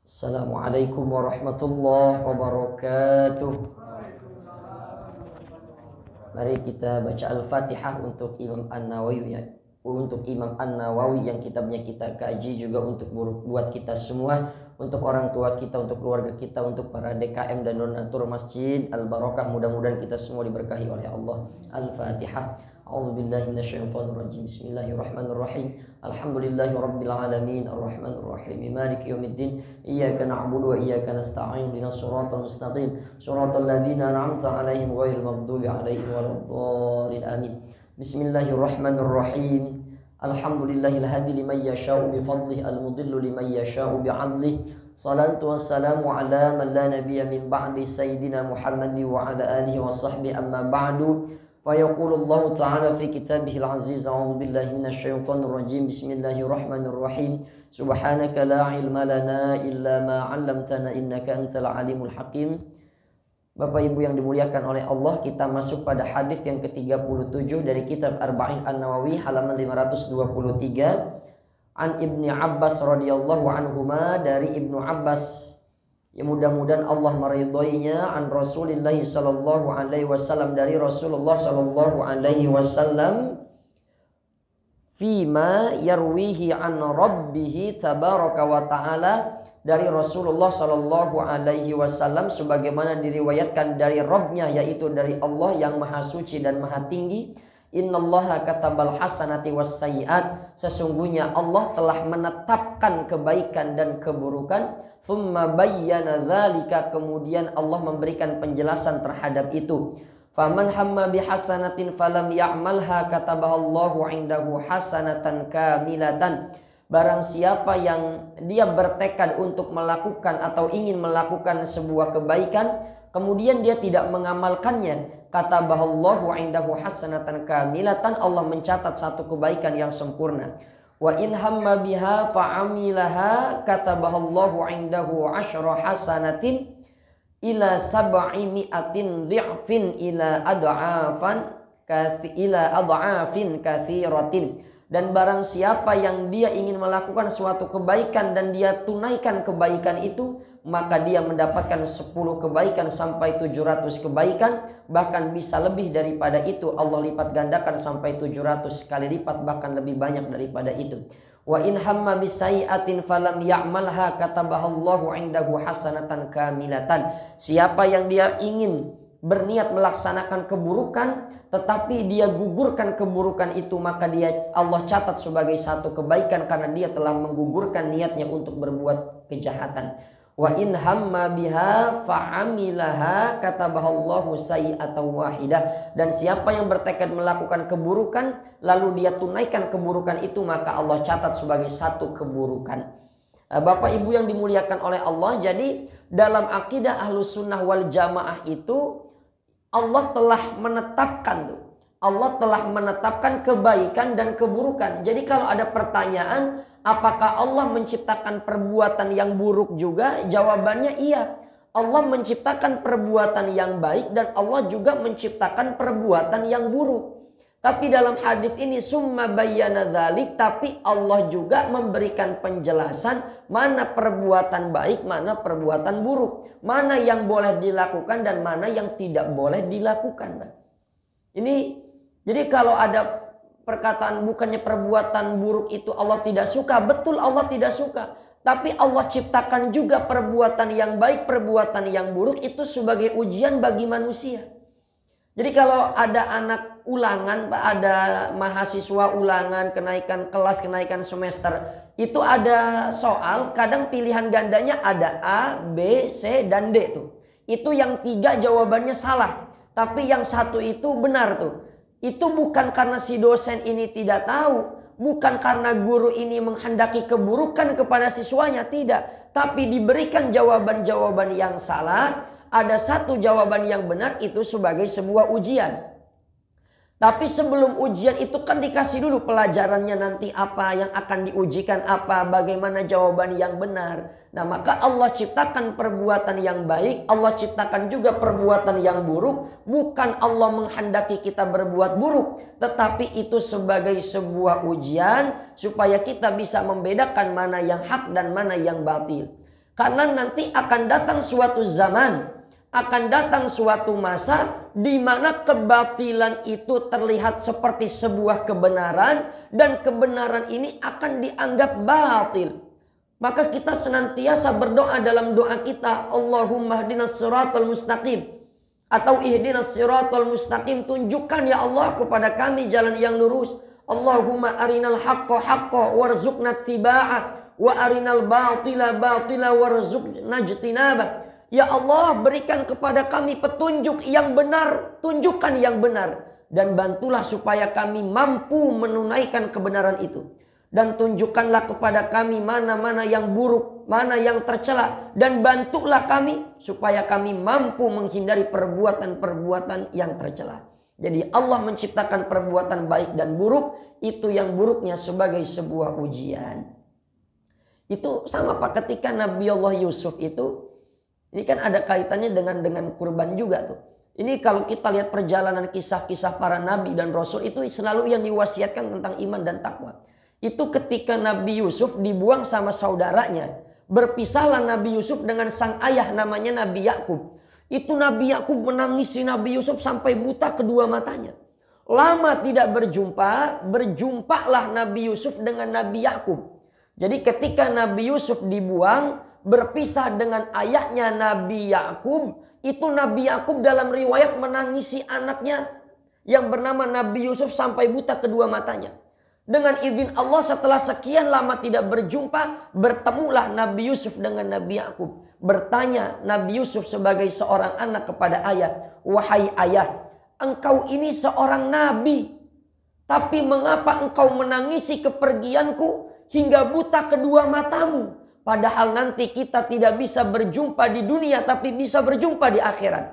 Assalamualaikum warahmatullahi wabarakatuh. Mari kita baca Al-Fatihah untuk Imam An-Nawawi yang kitabnya kita kaji, juga untuk buat kita semua, untuk orang tua kita, untuk keluarga kita, untuk para DKM dan donatur Masjid Al-Barakah. Mudah-mudahan kita semua diberkahi oleh Allah. Al-Fatihah. A'udzubillahi minasyaitonirrajim. Bismillahirrahmanirrahim. Alhamdulillahi rabbil alamin, arrahmanir rahim, maliki yaumiddin. Iyyaka na'budu wa iyyaka nasta'in. Ihdinas siratal mustaqim, siratal ladzina an'amta 'alaihim ghairil maghdubi 'alaihim waladdallin. Amin. Bismillahirrahmanirrahim. Alhamdulillahil hadi liman yasha'u bi fadlihi, al-mudillu liman yasha'u bi 'adlihi. Salatu wassalamu ala man la nabiyya min ba'di sayyidina Muhammadi wa ala alihi wa sahbihi, amma ba'du. Fayaqulullahu ta'ala fi kitabihil aziz. A'udzu billahi minasyaitonir rajim. Bismillahirrahmanirrahim. Subhanaka la ilma lana illa ma 'allamtana innaka antal alimul hakim. Bapak Ibu yang dimuliakan oleh Allah, kita masuk pada hadis yang ke-37 dari kitab Arba'in An-Nawawi halaman 523. An Ibni Abbas radhiyallahu anhuma, dari Ibnu Abbas, ya mudah-mudahan Allah meridhoinya, an Rasulillah sallallahu alaihi wasallam, dari Rasulullah sallallahu alaihi wasallam, fima yarwihi an rabbih tabaraka wa taala, dari Rasulullah sallallahu alaihi wasallam sebagaimana diriwayatkan dari Rabbnya, yaitu dari Allah yang maha suci dan maha tinggi. Innallaha katabal hasanati was sayyiat, sesungguhnya Allah telah menetapkan kebaikan dan keburukan. Thumma bayyana dzalika, kemudian Allah memberikan penjelasan terhadap itu. Faman hamma bihasanatin falam ya'malha katabahallahu 'indahu hasanatan kamilatan. Barang siapa yang dia bertekad untuk melakukan atau ingin melakukan sebuah kebaikan, kemudian dia tidak mengamalkannya, katabahallahu 'indahu hasanatan kamilatan, Allah mencatat satu kebaikan yang sempurna. Wa in hamma biha fa'amilaha katabahallahu 'indahu 'asyra hasanatin ila sab'i mi'atin dhi'fin ila ad'afin katsiratin. Dan barang siapa yang dia ingin melakukan suatu kebaikan dan dia tunaikan kebaikan itu, maka dia mendapatkan 10 kebaikan sampai 700 kebaikan, bahkan bisa lebih daripada itu. Allah lipat gandakan sampai 700 kali lipat, bahkan lebih banyak daripada itu. Wa in hamma bisayyi'atin falam ya'malha katabahallahu 'indahu hasanatan kamilatan. Siapa yang dia ingin berniat melaksanakan keburukan tetapi dia gugurkan keburukan itu, maka dia Allah catat sebagai satu kebaikan karena dia telah menggugurkan niatnya untuk berbuat kejahatan. Wa in hamma biha fa'amilaha katabahallahu sayyi'atan wahidah. Dan siapa yang bertekad melakukan keburukan lalu dia tunaikan keburukan itu, maka Allah catat sebagai satu keburukan. Bapak Ibu yang dimuliakan oleh Allah, jadi dalam akidah Ahlus Sunnah wal Jamaah itu Allah telah menetapkan kebaikan dan keburukan. Jadi kalau ada pertanyaan, apakah Allah menciptakan perbuatan yang buruk juga? Jawabannya iya. Allah menciptakan perbuatan yang baik dan Allah juga menciptakan perbuatan yang buruk. Tapi dalam hadis ini summa bayyana dzalik, tapi Allah juga memberikan penjelasan mana perbuatan baik, mana perbuatan buruk, mana yang boleh dilakukan dan mana yang tidak boleh dilakukan. Ini jadi kalau ada perkataan bukannya perbuatan buruk itu Allah tidak suka, betul Allah tidak suka. Tapi Allah ciptakan juga perbuatan yang baik, perbuatan yang buruk itu sebagai ujian bagi manusia. Jadi kalau ada anak ulangan, ada mahasiswa ulangan, kenaikan kelas, kenaikan semester, itu ada soal, kadang pilihan gandanya ada A, B, C, dan D tuh. Itu yang 3 jawabannya salah, tapi yang 1 itu benar tuh. Itu bukan karena si dosen ini tidak tahu, bukan karena guru ini menghendaki keburukan kepada siswanya, tidak. Tapi diberikan jawaban-jawaban yang salah. Ada 1 jawaban yang benar, itu sebagai sebuah ujian. Tapi sebelum ujian itu kan dikasih dulu pelajarannya nanti apa, yang akan diujikan apa, bagaimana jawaban yang benar. Nah maka Allah ciptakan perbuatan yang baik, Allah ciptakan juga perbuatan yang buruk. Bukan Allah menghendaki kita berbuat buruk, tetapi itu sebagai sebuah ujian supaya kita bisa membedakan mana yang hak dan mana yang batil. Karena nanti akan datang suatu zaman, akan datang suatu masa di mana kebatilan itu terlihat seperti sebuah kebenaran dan kebenaran ini akan dianggap batil. Maka kita senantiasa berdoa dalam doa kita, Allahumma hdinas siratal mustaqim, atau ihdinas siratal mustaqim, tunjukkan ya Allah kepada kami jalan yang lurus. Allahumma arinal haqqa haqqa warzuqna tiba'ah wa arinal batila batila warzuqna ijtinabah. Ya Allah, berikan kepada kami petunjuk yang benar, tunjukkan yang benar, dan bantulah supaya kami mampu menunaikan kebenaran itu. Dan tunjukkanlah kepada kami mana-mana yang buruk, mana yang tercela, dan bantulah kami supaya kami mampu menghindari perbuatan-perbuatan yang tercela. Jadi Allah menciptakan perbuatan baik dan buruk, itu yang buruknya sebagai sebuah ujian. Itu sama Pak, ketika Nabi Allah Yusuf itu, ini kan ada kaitannya dengan kurban juga tuh. Ini kalau kita lihat perjalanan kisah-kisah para nabi dan rasul itu selalu yang diwasiatkan tentang iman dan takwa. Itu ketika Nabi Yusuf dibuang sama saudaranya. Berpisahlah Nabi Yusuf dengan sang ayah namanya Nabi Yakub. Itu Nabi Yakub menangisi Nabi Yusuf sampai buta kedua matanya. Lama tidak berjumpa, berjumpalah Nabi Yusuf dengan Nabi Yakub. Jadi ketika Nabi Yusuf dibuang, berpisah dengan ayahnya Nabi Yakub, itu Nabi Yakub dalam riwayat menangisi anaknya yang bernama Nabi Yusuf sampai buta kedua matanya. Dengan izin Allah setelah sekian lama tidak berjumpa, bertemulah Nabi Yusuf dengan Nabi Yakub. Bertanya Nabi Yusuf sebagai seorang anak kepada ayah, "Wahai ayah, engkau ini seorang nabi, tapi mengapa engkau menangisi kepergianku hingga buta kedua matamu? Padahal nanti kita tidak bisa berjumpa di dunia, tapi bisa berjumpa di akhirat."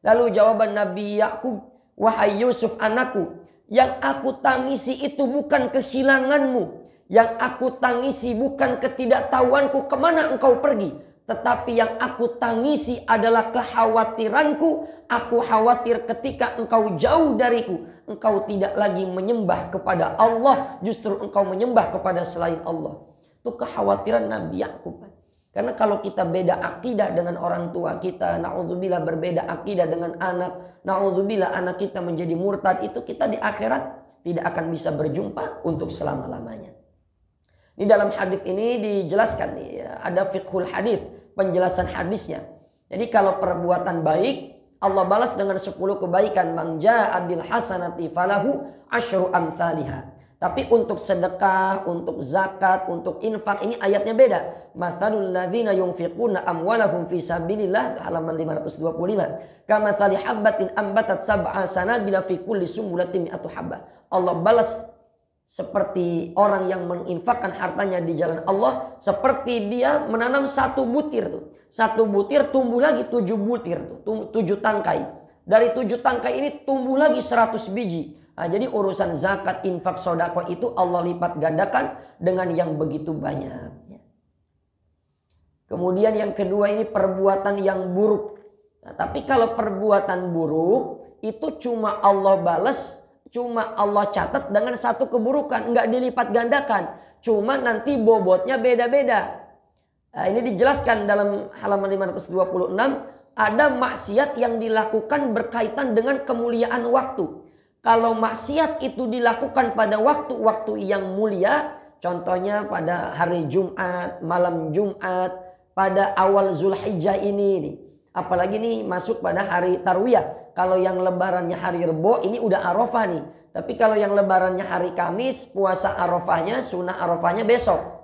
Lalu jawaban Nabi Yakub, "Wahai Yusuf anakku, yang aku tangisi itu bukan kehilanganmu. Yang aku tangisi bukan ketidaktahuanku kemana engkau pergi. Tetapi yang aku tangisi adalah kekhawatiranku. Aku khawatir ketika engkau jauh dariku, engkau tidak lagi menyembah kepada Allah, justru engkau menyembah kepada selain Allah." Itu kekhawatiran Nabi Yakub. Karena kalau kita beda akidah dengan orang tua kita, na'udzubillah berbeda akidah dengan anak, na'udzubillah anak kita menjadi murtad, itu kita di akhirat tidak akan bisa berjumpa untuk selama-lamanya. Di dalam hadis ini dijelaskan nih, ada fiqhul hadis, penjelasan hadisnya. Jadi kalau perbuatan baik, Allah balas dengan 10 kebaikan. Man jaa'a bil hasanati falahu asyru amsalihah. Tapi untuk sedekah, untuk zakat, untuk infak, ini ayatnya beda. Mathalul ladzina yunfiquna amwalahum fi sabilillah, halaman 525. Kamathali habbatin ambatat sab'a sanabila fi kulli sumbulatin mi'atu habbah. Allah balas seperti orang yang menginfakkan hartanya di jalan Allah, seperti dia menanam satu butir tuh. Satu butir tumbuh lagi 7 butir tuh, 7 tangkai. Dari 7 tangkai ini tumbuh lagi 100 biji. Nah, jadi urusan zakat, infak, sodako itu Allah lipat gandakan dengan yang begitu banyak. Kemudian yang kedua ini perbuatan yang buruk. Nah, tapi kalau perbuatan buruk itu cuma Allah balas, cuma Allah catat dengan satu keburukan, nggak dilipat gandakan. Cuma nanti bobotnya beda-beda. Nah, ini dijelaskan dalam halaman 526, ada maksiat yang dilakukan berkaitan dengan kemuliaan waktu. Kalau maksiat itu dilakukan pada waktu-waktu yang mulia, contohnya pada hari Jumat, malam Jumat, pada awal Zulhijjah ini nih. Apalagi nih masuk pada hari Tarwiyah. Kalau yang lebarannya hari Rebo ini udah Arafah nih. Tapi kalau yang lebarannya hari Kamis, puasa Arafahnya, sunnah Arafahnya besok.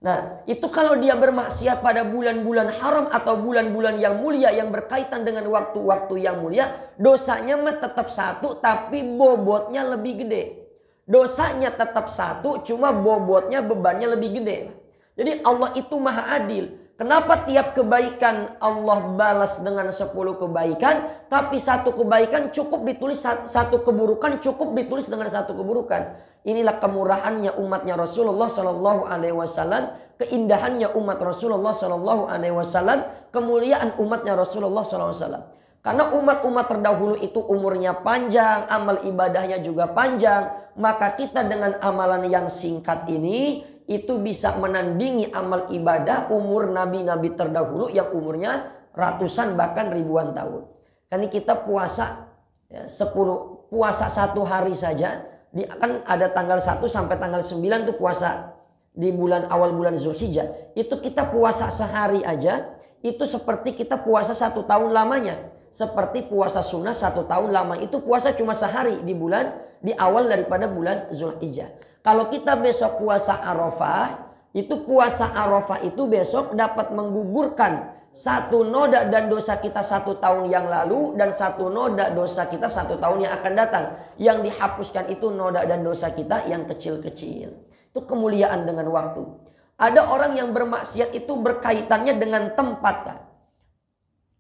Nah, itu kalau dia bermaksiat pada bulan-bulan haram atau bulan-bulan yang mulia yang berkaitan dengan waktu-waktu yang mulia, dosanya mah tetap satu tapi bobotnya lebih gede. Dosanya tetap satu, cuma bobotnya, bebannya lebih gede. Jadi Allah itu maha adil. Kenapa tiap kebaikan Allah balas dengan 10 kebaikan, tapi satu kebaikan cukup ditulis, satu keburukan cukup ditulis dengan satu keburukan. Inilah kemurahannya umatnya Rasulullah Sallallahu Alaihi Wasallam, keindahannya umat Rasulullah Sallallahu Alaihi Wasallam, kemuliaan umatnya Rasulullah Sallallahu Alaihi Wasallam. Karena umat-umat terdahulu itu umurnya panjang, amal ibadahnya juga panjang, maka kita dengan amalan yang singkat ini itu bisa menandingi amal ibadah umur nabi-nabi terdahulu yang umurnya ratusan bahkan ribuan tahun. Kan kita puasa ya, 10 puasa 1 hari saja, kan ada tanggal 1 sampai tanggal 9 tuh puasa di bulan awal bulan Zulhijjah. Itu kita puasa sehari aja, itu seperti kita puasa 1 tahun lamanya. Seperti puasa sunnah 1 tahun lama, itu puasa cuma sehari di awal daripada bulan Zulhijjah. Kalau kita besok puasa Arafah, puasa Arafah itu besok dapat menggugurkan 1 noda dan dosa kita 1 tahun yang lalu dan 1 noda dosa kita 1 tahun yang akan datang. Yang dihapuskan itu noda dan dosa kita yang kecil-kecil. Itu kemuliaan dengan waktu. Ada orang yang bermaksiat itu berkaitannya dengan tempat, kan?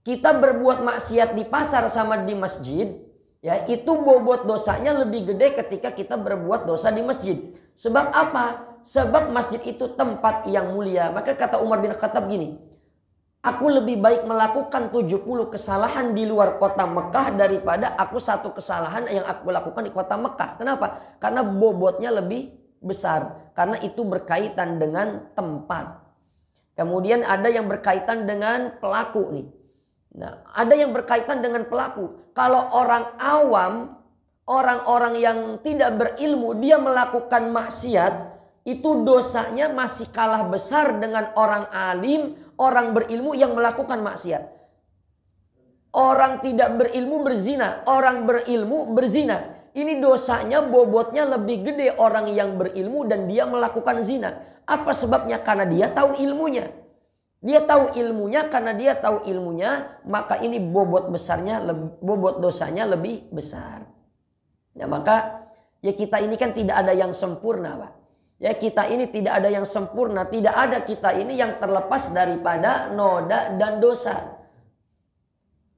Kita berbuat maksiat di pasar sama di masjid, ya, itu bobot dosanya lebih gede ketika kita berbuat dosa di masjid. Sebab apa? Sebab masjid itu tempat yang mulia. Maka kata Umar bin Khattab gini, aku lebih baik melakukan 70 kesalahan di luar kota Mekah daripada aku 1 kesalahan yang aku lakukan di kota Mekah. Kenapa? Karena bobotnya lebih besar. Karena itu berkaitan dengan tempat. Kemudian ada yang berkaitan dengan pelaku nih. Nah, ada yang berkaitan dengan pelaku. Kalau orang awam, orang-orang yang tidak berilmu, dia melakukan maksiat, itu dosanya masih kalah besar dengan orang alim, orang berilmu yang melakukan maksiat. Orang tidak berilmu berzina, orang berilmu berzina. Ini dosanya bobotnya lebih gede orang yang berilmu dan dia melakukan zina. Apa sebabnya? Karena dia tahu ilmunya. Dia tahu ilmunya, karena dia tahu ilmunya, maka ini bobot dosanya lebih besar. Nah, maka ya kita ini kan tidak ada yang sempurna, Pak. Ya, kita ini tidak ada yang sempurna, tidak ada kita ini yang terlepas daripada noda dan dosa.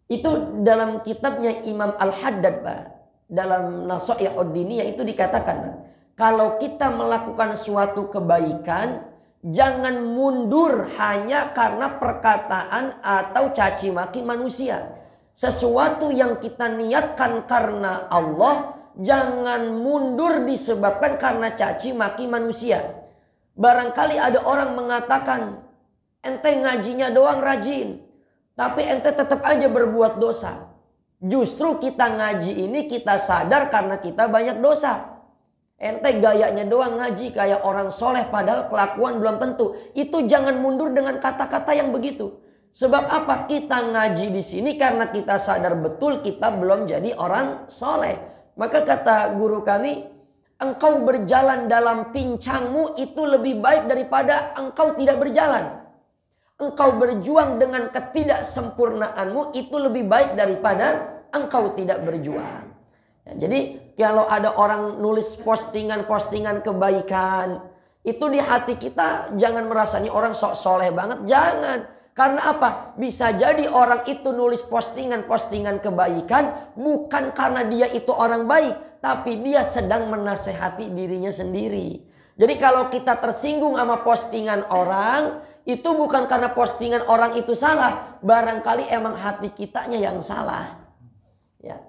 Itu dalam kitabnya Imam Al-Haddad, Pak. Dalam Nasaihud Diniyah itu dikatakan, Pak, kalau kita melakukan suatu kebaikan, jangan mundur hanya karena perkataan atau caci maki manusia. Sesuatu yang kita niatkan karena Allah, jangan mundur disebabkan karena caci maki manusia. Barangkali ada orang mengatakan, ente ngajinya doang rajin, tapi ente tetap aja berbuat dosa. Justru kita ngaji ini kita sadar karena kita banyak dosa. Ente gayanya doang ngaji kayak orang soleh padahal kelakuan belum tentu. Itu jangan mundur dengan kata-kata yang begitu. Sebab apa? Kita ngaji di sini karena kita sadar betul kita belum jadi orang soleh. Maka kata guru kami, engkau berjalan dalam pincangmu itu lebih baik daripada engkau tidak berjalan. Engkau berjuang dengan ketidaksempurnaanmu itu lebih baik daripada engkau tidak berjuang. Ya, jadi kalau ada orang nulis postingan-postingan kebaikan, itu di hati kita jangan merasa ini orang sok soleh banget. Jangan. Karena apa? Bisa jadi orang itu nulis postingan-postingan kebaikan bukan karena dia itu orang baik, tapi dia sedang menasehati dirinya sendiri. Jadi kalau kita tersinggung sama postingan orang, itu bukan karena postingan orang itu salah. Barangkali emang hati kitanya yang salah. Ya.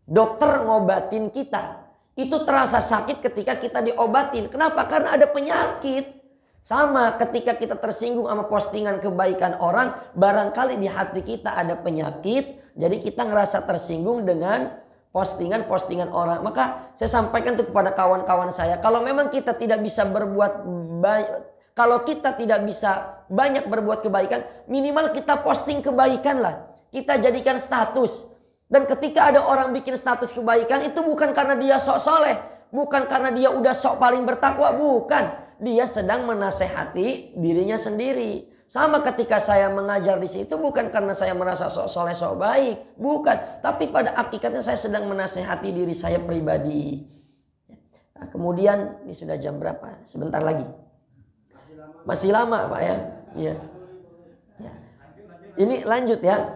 Dokter ngobatin kita, itu terasa sakit ketika kita diobatin. Kenapa? Karena ada penyakit. Sama ketika kita tersinggung sama postingan kebaikan orang, barangkali di hati kita ada penyakit, jadi kita ngerasa tersinggung dengan postingan-postingan orang. Maka saya sampaikan itu kepada kawan-kawan saya, kalau memang kita tidak bisa berbuat baik, kalau kita tidak bisa banyak berbuat kebaikan, minimal kita posting kebaikan lah. Kita jadikan status. Dan ketika ada orang bikin status kebaikan, itu bukan karena dia sok soleh. Bukan karena dia udah sok paling bertakwa. Bukan. Dia sedang menasehati dirinya sendiri. Sama ketika saya mengajar di situ, bukan karena saya merasa sok soleh, sok baik. Bukan. Tapi pada hakikatnya saya sedang menasehati diri saya pribadi. Nah, kemudian, ini sudah jam berapa? Sebentar lagi. Masih lama, Pak ya. Iya. Ya. Ini lanjut ya.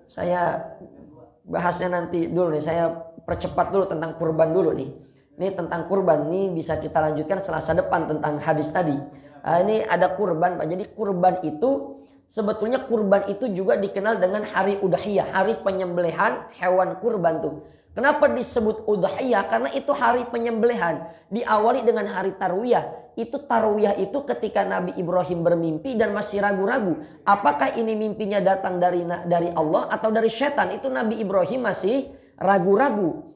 Saya bahasnya nanti dulu nih, saya percepat dulu tentang kurban dulu nih. Ini tentang kurban, ini bisa kita lanjutkan Selasa depan tentang hadis tadi. Ini ada kurban, Pak. Jadi kurban itu, sebetulnya kurban itu juga dikenal dengan hari udhiyah, hari penyembelihan hewan kurban tuh. Kenapa disebut udhiyah? Karena itu hari penyembelihan. Diawali dengan hari tarwiyah. Itu tarwiyah itu ketika Nabi Ibrahim bermimpi dan masih ragu-ragu. Apakah ini mimpinya datang dari Allah atau dari setan? Itu Nabi Ibrahim masih ragu-ragu.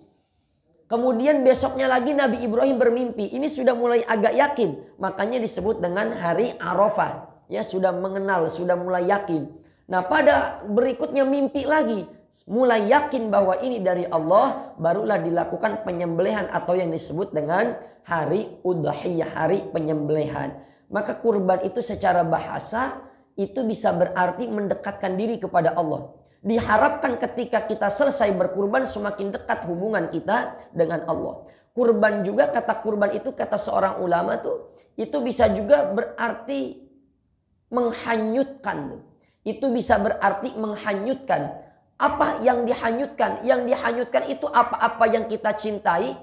Kemudian besoknya lagi Nabi Ibrahim bermimpi. Ini sudah mulai agak yakin. Makanya disebut dengan hari Arafah. Ya, sudah mengenal, sudah mulai yakin. Nah, pada berikutnya mimpi lagi. Mulai yakin bahwa ini dari Allah, barulah dilakukan penyembelihan atau yang disebut dengan hari udhiyah, hari penyembelihan. Maka kurban itu secara bahasa itu bisa berarti mendekatkan diri kepada Allah. Diharapkan ketika kita selesai berkurban semakin dekat hubungan kita dengan Allah. Kurban juga, kata kurban itu kata seorang ulama tuh, itu bisa juga berarti menghanyutkan. Itu bisa berarti menghanyutkan. Apa yang dihanyutkan? Yang dihanyutkan itu apa-apa yang kita cintai.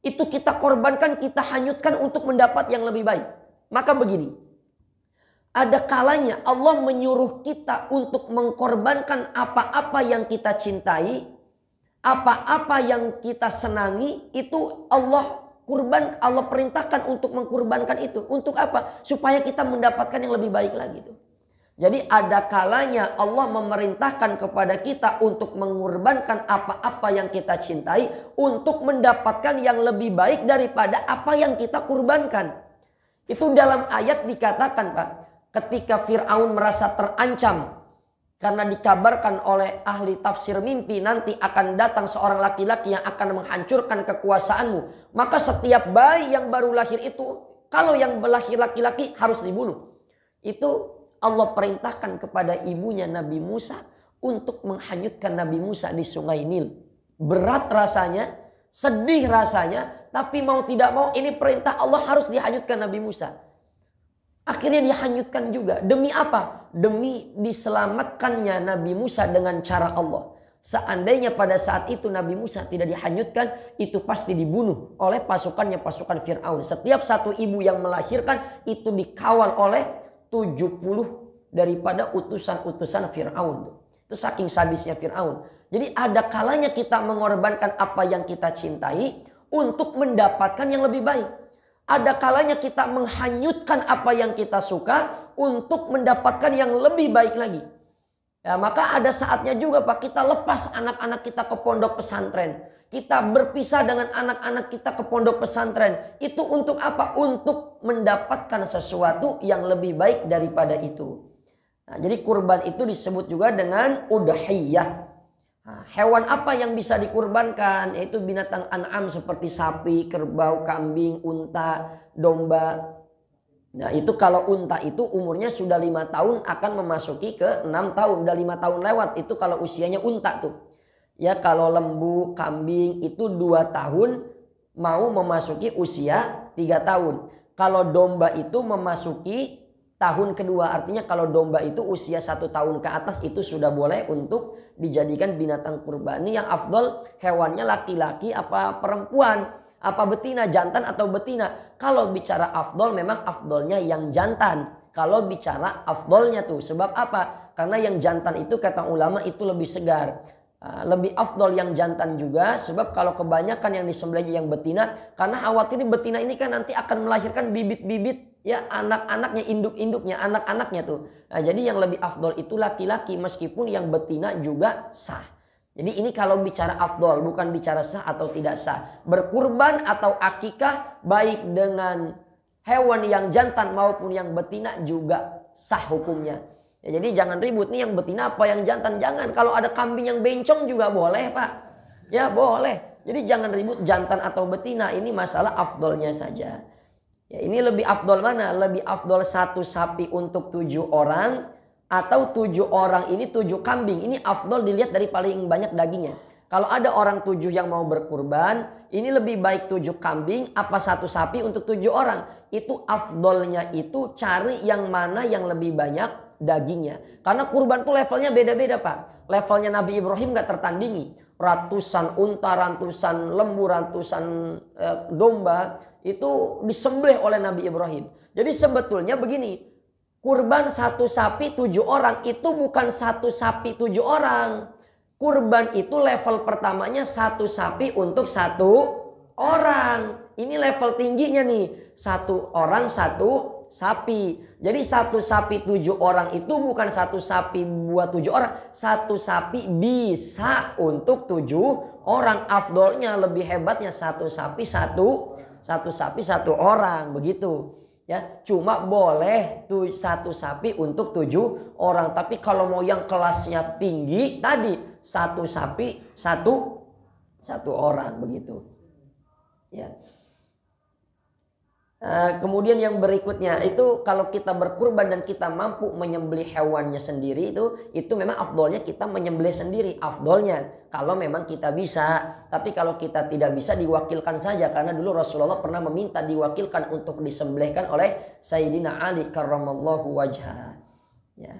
Itu kita korbankan, kita hanyutkan untuk mendapat yang lebih baik. Maka begini. Ada kalanya Allah menyuruh kita untuk mengkorbankan apa-apa yang kita cintai. Apa-apa yang kita senangi. Itu Allah perintahkan untuk mengkorbankan itu. Untuk apa? Supaya kita mendapatkan yang lebih baik lagi. Jadi ada kalanya Allah memerintahkan kepada kita untuk mengorbankan apa-apa yang kita cintai untuk mendapatkan yang lebih baik daripada apa yang kita kurbankan. Itu dalam ayat dikatakan, Pak, ketika Fir'aun merasa terancam karena dikabarkan oleh ahli tafsir mimpi nanti akan datang seorang laki-laki yang akan menghancurkan kekuasaanmu. Maka setiap bayi yang baru lahir itu, kalau yang lahir laki-laki harus dibunuh. Itu Allah perintahkan kepada ibunya Nabi Musa untuk menghanyutkan Nabi Musa di sungai Nil. Berat rasanya, sedih rasanya, tapi mau tidak mau ini perintah Allah harus dihanyutkan Nabi Musa. Akhirnya dihanyutkan juga. Demi apa? Demi diselamatkannya Nabi Musa dengan cara Allah. Seandainya pada saat itu Nabi Musa tidak dihanyutkan, itu pasti dibunuh oleh pasukan Fir'aun. Setiap satu ibu yang melahirkan itu dikawal oleh 70 daripada utusan-utusan Fir'aun. Itu saking sadisnya Fir'aun. Jadi ada kalanya kita mengorbankan apa yang kita cintai untuk mendapatkan yang lebih baik. Ada kalanya kita menghanyutkan apa yang kita suka untuk mendapatkan yang lebih baik lagi. Ya, maka ada saatnya juga Pak, kita lepas anak-anak kita ke pondok pesantren. Kita berpisah dengan anak-anak kita ke pondok pesantren. Itu untuk apa? Untuk mendapatkan sesuatu yang lebih baik daripada itu. Nah, jadi kurban itu disebut juga dengan udhiyah. Nah, hewan apa yang bisa dikurbankan? Yaitu binatang an'am seperti sapi, kerbau, kambing, unta, domba. Nah, itu kalau unta itu umurnya sudah 5 tahun akan memasuki ke 6 tahun. Udah 5 tahun lewat. Itu kalau usianya unta tuh. Ya, kalau lembu, kambing itu 2 tahun mau memasuki usia 3 tahun. Kalau domba itu memasuki tahun kedua. Artinya kalau domba itu usia 1 tahun ke atas itu sudah boleh untuk dijadikan binatang kurban. Ini yang afdol hewannya laki-laki apa perempuan. Apa betina, jantan atau betina. Kalau bicara afdol memang afdolnya yang jantan. Kalau bicara afdolnya tuh. Sebab apa? Karena yang jantan itu kata ulama itu lebih segar. Lebih afdol yang jantan juga. Sebab kalau kebanyakan yang disembelih yang betina. Karena khawatir betina ini kan nanti akan melahirkan bibit-bibit. Ya, anak-anaknya, induk-induknya, anak-anaknya tuh. Nah, jadi yang lebih afdol itu laki-laki. Meskipun yang betina juga sah. Jadi ini kalau bicara afdol, bukan bicara sah atau tidak sah. Berkurban atau akikah baik dengan hewan yang jantan maupun yang betina juga sah hukumnya. Ya, jadi jangan ribut nih yang betina apa yang jantan. Jangan, kalau ada kambing yang bencong juga boleh Pak. Ya boleh. Jadi jangan ribut jantan atau betina. Ini masalah afdolnya saja. Ya, ini lebih afdol mana? Lebih afdol 1 sapi untuk 7 orang. Atau 7 orang ini 7 kambing. Ini afdol dilihat dari paling banyak dagingnya. Kalau ada orang 7 yang mau berkurban. Ini lebih baik 7 kambing apa 1 sapi untuk 7 orang. Itu afdolnya itu cari yang mana yang lebih banyak dagingnya. Karena kurban tuh levelnya beda-beda Pak. Levelnya Nabi Ibrahim gak tertandingi. Ratusan unta, ratusan lembu, ratusan domba. Itu disembelih oleh Nabi Ibrahim. Jadi sebetulnya begini. Kurban 1 sapi 7 orang itu bukan 1 sapi 7 orang. Kurban itu level pertamanya satu sapi untuk satu orang. Ini level tingginya nih. Satu orang satu sapi. Jadi satu sapi 7 orang itu bukan satu sapi buat 7 orang. Satu sapi bisa untuk 7 orang. Afdolnya lebih hebatnya satu sapi satu orang. Begitu. Ya, cuma boleh satu sapi untuk 7 orang. Tapi kalau mau yang kelasnya tinggi tadi satu sapi satu orang begitu. Ya. Kemudian yang berikutnya itu kalau kita berkurban dan kita mampu menyembelih hewannya sendiri itu memang afdolnya kita menyembelih sendiri afdolnya kalau memang kita bisa. Tapi kalau kita tidak bisa diwakilkan saja karena dulu Rasulullah pernah meminta diwakilkan untuk disembelihkan oleh Sayyidina Ali karramallahu wajhah. Ya.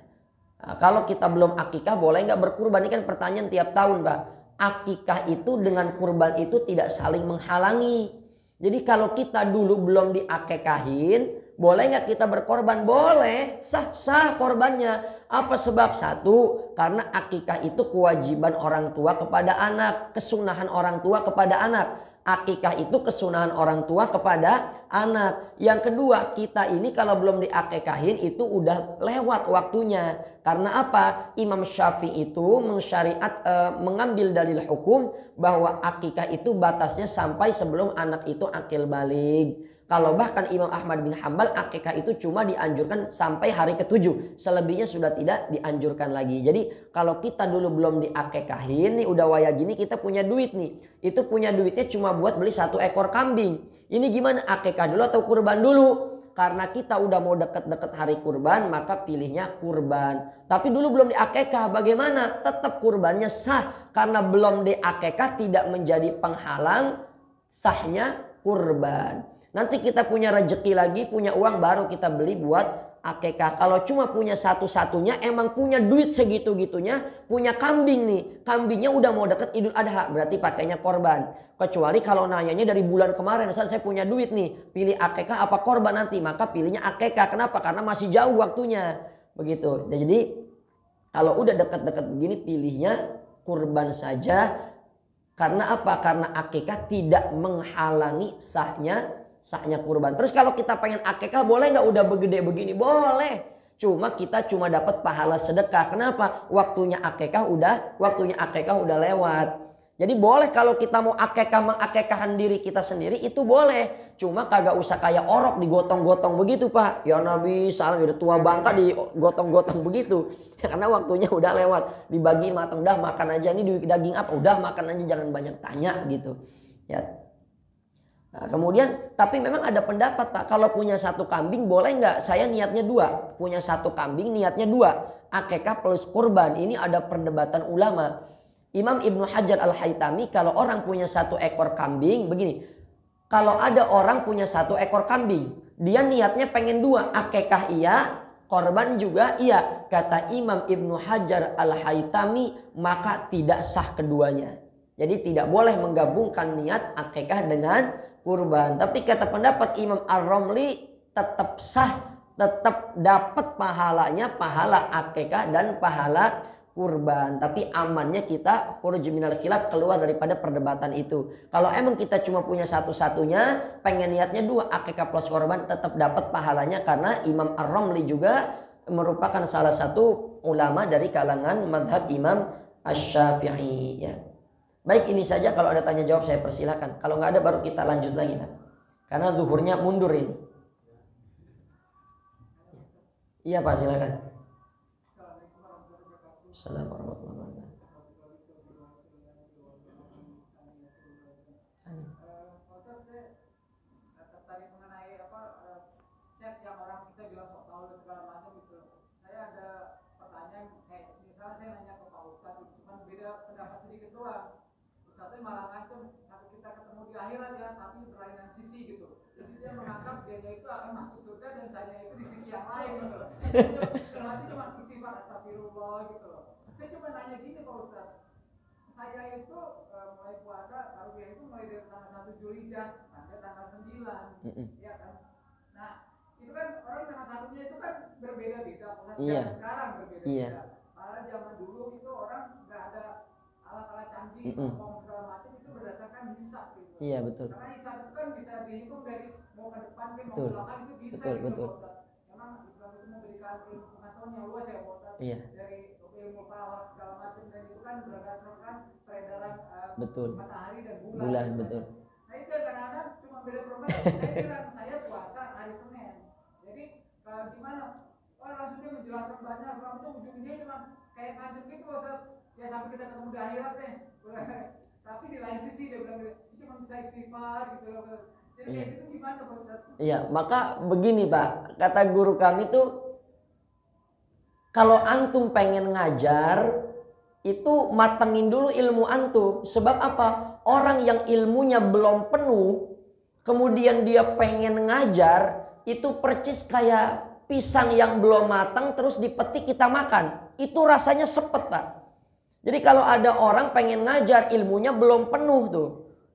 Kalau kita belum akikah boleh nggak berkurban? Ini kan pertanyaan tiap tahun, Pak. Akikah itu dengan kurban itu tidak saling menghalangi. Jadi kalau kita dulu belum diakekahin, boleh nggak kita berkorban? Boleh, sah korbannya. Apa sebab? Satu, karena akikah itu kewajiban orang tua kepada anak, kesunahan orang tua kepada anak. Akikah itu kesunahan orang tua kepada anak. Yang kedua, kita ini kalau belum diakekahin itu udah lewat waktunya. Karena apa? Imam Syafi'i itu mengambil dalil hukum bahwa akikah itu batasnya sampai sebelum anak itu akil baligh. Kalau bahkan Imam Ahmad bin Hambal akikah itu cuma dianjurkan sampai hari ke-7. Selebihnya sudah tidak dianjurkan lagi. Jadi kalau kita dulu belum diakikahin nih udah waya gini kita punya duit nih. Itu punya duitnya cuma buat beli 1 ekor kambing. Ini gimana? Akikah dulu atau kurban dulu? Karena kita udah mau deket-deket hari kurban maka pilihnya kurban. Tapi dulu belum diakikah bagaimana? Tetap kurbannya sah. Karena belum diakikah tidak menjadi penghalang sahnya kurban. Nanti kita punya rezeki lagi, punya uang baru kita beli buat akikah. Kalau cuma punya satu-satunya, emang punya duit segitu-gitunya, punya kambing nih. Kambingnya udah mau deket Idul Adha, berarti pakainya korban. Kecuali kalau nanyanya dari bulan kemarin, misal saya punya duit nih, pilih akikah apa korban nanti, maka pilihnya akikah. Kenapa? Karena masih jauh waktunya. Begitu. Jadi kalau udah deket-deket begini, pilihnya kurban saja. Karena apa? Karena akikah tidak menghalangi sahnya kurban. Terus kalau kita pengen akikah boleh nggak udah begede begini? Boleh. Cuma kita dapat pahala sedekah. Kenapa? Waktunya akikah udah lewat. Jadi boleh kalau kita mau akikah mengakikahkan diri kita sendiri itu boleh. Cuma kagak usah kayak orok digotong-gotong begitu, Pak. Ya Nabi salam udah tua bangka digotong-gotong begitu. Karena waktunya udah lewat. Dibagi matang dah makan aja ini daging apa? Udah makan aja jangan banyak tanya gitu. Ya. Nah, kemudian tapi memang ada pendapat Pak, kalau punya 1 kambing boleh nggak saya niatnya 2, punya 1 kambing niatnya 2, akikah plus kurban. Ini ada perdebatan ulama. Imam Ibnu Hajar Al-Haytami kalau orang punya 1 ekor kambing begini, kalau ada orang punya 1 ekor kambing dia niatnya pengen 2, akikah iya, korban juga iya, kata Imam Ibnu Hajar Al-Haytami maka tidak sah keduanya. Jadi tidak boleh menggabungkan niat akikah dengan kurban. Tapi kata pendapat Imam Ar-Romli tetap sah, tetap dapat pahalanya, pahala akikah dan pahala kurban. Tapi amannya kita khuruj minal khilaf, keluar daripada perdebatan itu. Kalau emang kita cuma punya satu-satunya, pengen niatnya 2 akikah plus korban, tetap dapat pahalanya karena Imam Ar-Romli juga merupakan salah satu ulama dari kalangan madhab Imam Asy-Syafi'i ya. Baik, ini saja, kalau ada tanya jawab saya persilakan. Kalau nggak ada baru kita lanjut lagi Pak. Karena zuhurnya mundur ini. Iya Pak, silakan. Assalamualaikum warahmatullahi wabarakatuh. Tadi mengenai chat yang orang kita bilang sok tahu segala macam gitu. Saya ada pertanyaan misalnya saya nanya ke Pak Ustadz, cuma beda pendapat sedikit doang. Ustadznya malah ngancem kalau kita ketemu di akhirat ya, tapi berlainan sisi gitu. Jadi dia menganggap dia itu akan masuk surga dan saya itu di sisi yang lain gitu. Berarti cuma sifat astagfirullah gitu loh. Saya cuma nanya gini Pak Ustadz, saya itu mulai puasa tarawih itu mulai dari tanggal 1 Zulhijjah sampai tanggal 9, ya kan? Nah itu kan orang tanggal 1-nya itu kan berbeda-beda, zaman sekarang berbeda-beda. Malah zaman dulu itu orang nggak ada alat-alat canggih, ngomong segala macam itu berdasarkan hisab gitu. Iya betul. Karena hisab itu kan bisa dihitung dari mau ke depan kan mau Betul. ke belakang itu bisa Betul, gitu. betul. Memang Islam itu memberikan ilmu pengetahuan yang luas ya Pak. Iya. Dari ilmu falak segala macam dan itu kan berdasarkan peredaran Betul. matahari dan bulan. Bulan, betul. Nah itu kadang-kadang cuma beda perbedaan. Saya bilang saya puasa hari Senin. Jadi gimana? Oh langsung dia menjelaskan banyak selama itu ujungnya cuma kayak ngancem gitu Ustaz. Ya sampai kita ketemu di akhirat deh. Tapi di lain sisi dia bilang itu cuma bisa istighfar gitu loh. Jadi kayak gitu gimana Pak Ustaz? Iya, maka begini Pak, kata guru kami tuh kalau antum pengen ngajar itu matengin dulu ilmu antum. Sebab apa? Orang yang ilmunya belum penuh kemudian dia pengen ngajar itu percis kayak pisang yang belum matang terus dipetik kita makan. Itu rasanya sepet Pak. Jadi kalau ada orang pengen ngajar ilmunya belum penuh tuh.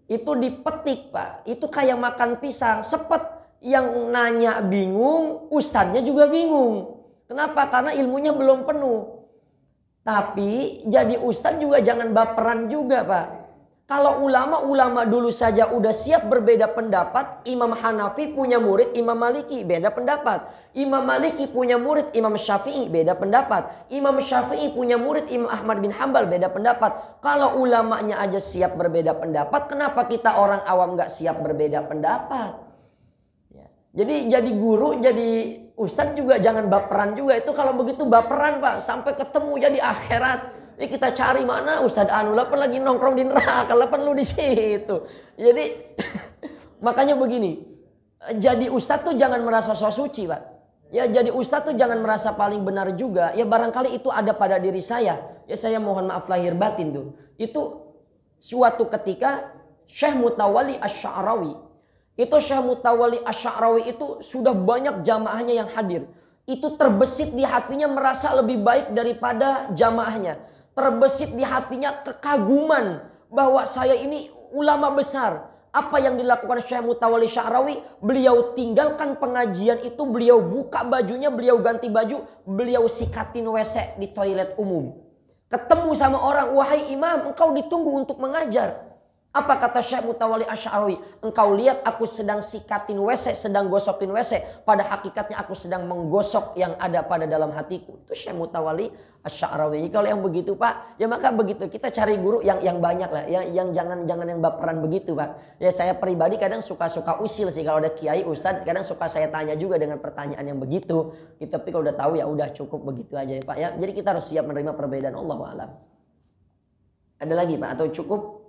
Itu dipetik Pak. Itu kayak makan pisang sepet. Yang nanya bingung, ustadznya juga bingung. Kenapa? Karena ilmunya belum penuh. Tapi jadi ustadz juga jangan baperan juga Pak. Kalau ulama dulu saja udah siap berbeda pendapat. Imam Hanafi punya murid Imam Maliki, beda pendapat. Imam Maliki punya murid Imam Syafi'i, beda pendapat. Imam Syafi'i punya murid Imam Ahmad bin Hambal, beda pendapat. Kalau ulamanya aja siap berbeda pendapat, kenapa kita orang awam gak siap berbeda pendapat? Ya. Jadi guru, jadi ustadz juga jangan baperan juga. Itu kalau begitu baperan Pak, sampai ketemu jadi akhirat. Ini kita cari mana Ustadz Anu, lapan lagi nongkrong di neraka, lapan lu di situ. Jadi makanya begini, jadi ustadz tuh jangan merasa so suci Pak. Ya jadi ustadz tuh jangan merasa paling benar juga. Ya barangkali itu ada pada diri saya. Ya saya mohon maaf lahir batin tuh. Itu suatu ketika Syekh Mutawalli Asy-Sya'rawi. Itu Syekh Mutawalli Asy-Sya'rawi itu sudah banyak jamaahnya yang hadir. Itu terbesit di hatinya merasa lebih baik daripada jamaahnya. Terbesit di hatinya kekaguman bahwa saya ini ulama besar. Apa yang dilakukan Syekh Mutawalli Sya'rawi, beliau tinggalkan pengajian itu, beliau buka bajunya, beliau ganti baju, beliau sikatin WC di toilet umum. Ketemu sama orang, wahai imam, engkau ditunggu untuk mengajar. Apa kata Syekh Mutawalli Asy-Sya'rawi? Engkau lihat aku sedang sikatin WC, sedang gosokin WC. Pada hakikatnya aku sedang menggosok yang ada pada dalam hatiku. Itu Syekh Mutawalli Asy-Sya'rawi. Kalau yang begitu Pak, ya maka begitu. Kita cari guru yang banyak lah. Yang jangan yang baperan begitu Pak. Ya saya pribadi kadang suka usil sih. Kalau ada kiai ustadz kadang suka saya tanya juga dengan pertanyaan yang begitu. Tapi kalau udah tahu ya udah cukup begitu aja ya Pak. Ya, jadi kita harus siap menerima perbedaan. Allahu a'lam. Ada lagi Pak atau cukup?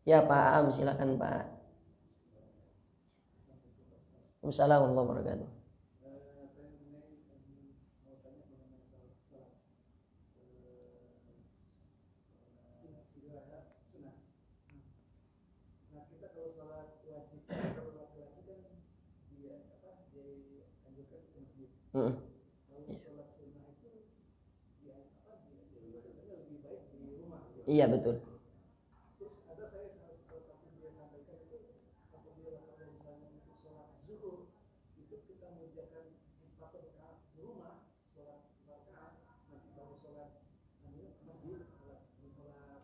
Ya Pak Am, silakan Pak. Assalamualaikum warahmatullahi wabarakatuh. Iya betul.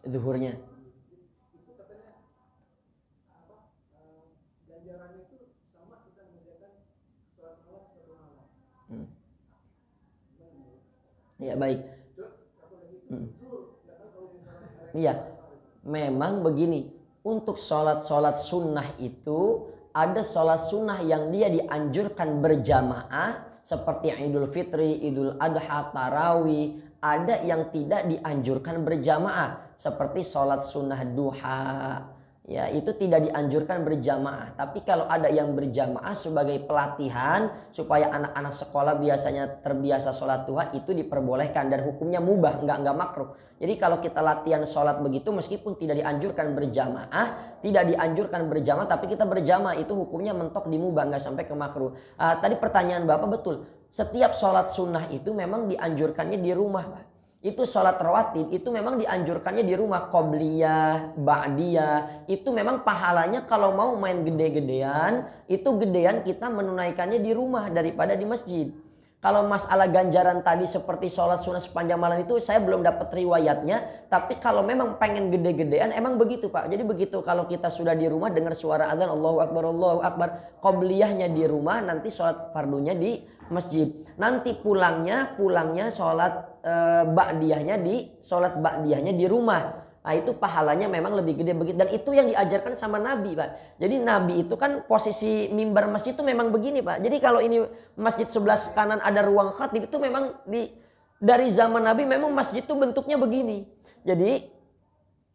Zuhurnya. Ya baik. Iya. Memang begini. Untuk sholat sunnah itu ada sholat sunnah yang dia dianjurkan berjamaah seperti Idul Fitri, Idul Adha, Tarawih. Ada yang tidak dianjurkan berjamaah seperti sholat sunnah duha. Ya itu tidak dianjurkan berjamaah. Tapi kalau ada yang berjamaah sebagai pelatihan supaya anak-anak sekolah biasanya terbiasa sholat duha itu diperbolehkan dan hukumnya mubah, nggak makruh. Jadi kalau kita latihan sholat begitu meskipun tidak dianjurkan berjamaah, tapi kita berjamaah itu hukumnya mentok di mubah, nggak sampai ke makruh. Tadi pertanyaan Bapak betul. Setiap sholat sunnah itu memang dianjurkannya di rumah Pak. Itu sholat rawatib itu memang dianjurkannya di rumah. Qobliyah, ba'diyah itu memang pahalanya kalau mau main gede-gedean itu gedean kita menunaikannya di rumah daripada di masjid. Kalau masalah ganjaran tadi seperti sholat sunnah sepanjang malam itu saya belum dapat riwayatnya. Tapi kalau memang pengen gede-gedean emang begitu Pak. Jadi begitu kalau kita sudah di rumah dengar suara adzan Allahu Akbar. Qobliyahnya di rumah, nanti sholat fardunya di masjid. Nanti pulangnya sholat ba'diyahnya di rumah. Nah itu pahalanya memang lebih gede begitu. Dan itu yang diajarkan sama Nabi Pak. Jadi Nabi itu kan posisi mimbar masjid itu memang begini Pak. Jadi kalau ini masjid sebelah kanan ada ruang khatib itu memang dari zaman Nabi memang masjid itu bentuknya begini. Jadi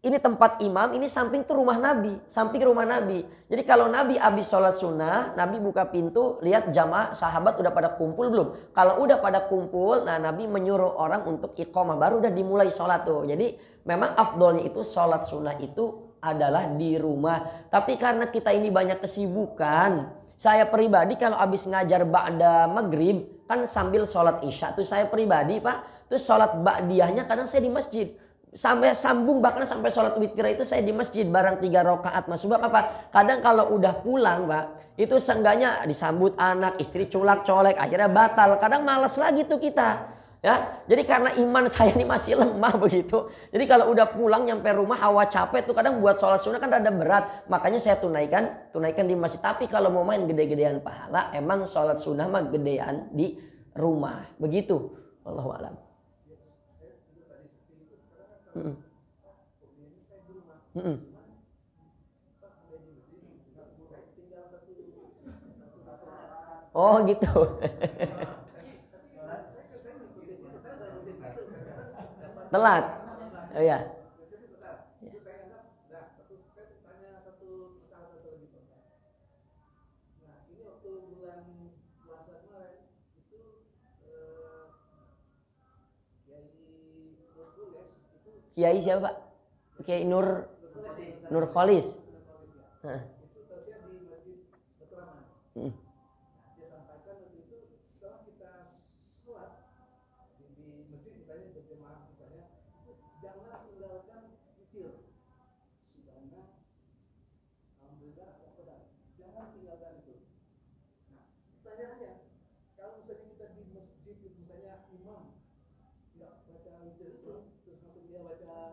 ini tempat imam, ini samping tuh rumah Nabi. Samping rumah Nabi. Jadi kalau Nabi habis sholat sunnah, Nabi buka pintu, lihat jamaah sahabat udah pada kumpul belum. Kalau udah pada kumpul, nah Nabi menyuruh orang untuk iqamah. Baru udah dimulai sholat tuh. Jadi memang afdolnya itu sholat sunnah itu adalah di rumah. Tapi karena kita ini banyak kesibukan. Saya pribadi kalau habis ngajar ba'da maghrib, kan sambil sholat isya tuh saya pribadi Pak. Terus sholat ba'diyahnya kadang saya di masjid. Sampai sambung bahkan sampai sholat witir itu saya di masjid barang 3 rakaat Mas. Sebab apa? Kadang kalau udah pulang Pak, itu seenggaknya disambut anak, istri colak-colek, akhirnya batal. Kadang malas lagi tuh kita. Ya, jadi karena iman saya ini masih lemah begitu. Jadi kalau udah pulang nyampe rumah hawa capek tuh kadang buat sholat sunnah kan rada berat. Makanya saya tunaikan di masjid. Tapi kalau mau main gede-gedean pahala, emang sholat sunnah mah gedean di rumah. Begitu. Wallahu a'lam. Oh gitu. Telat. Oh ya. Kiai siapa Pak? Kiai Nur Kholis.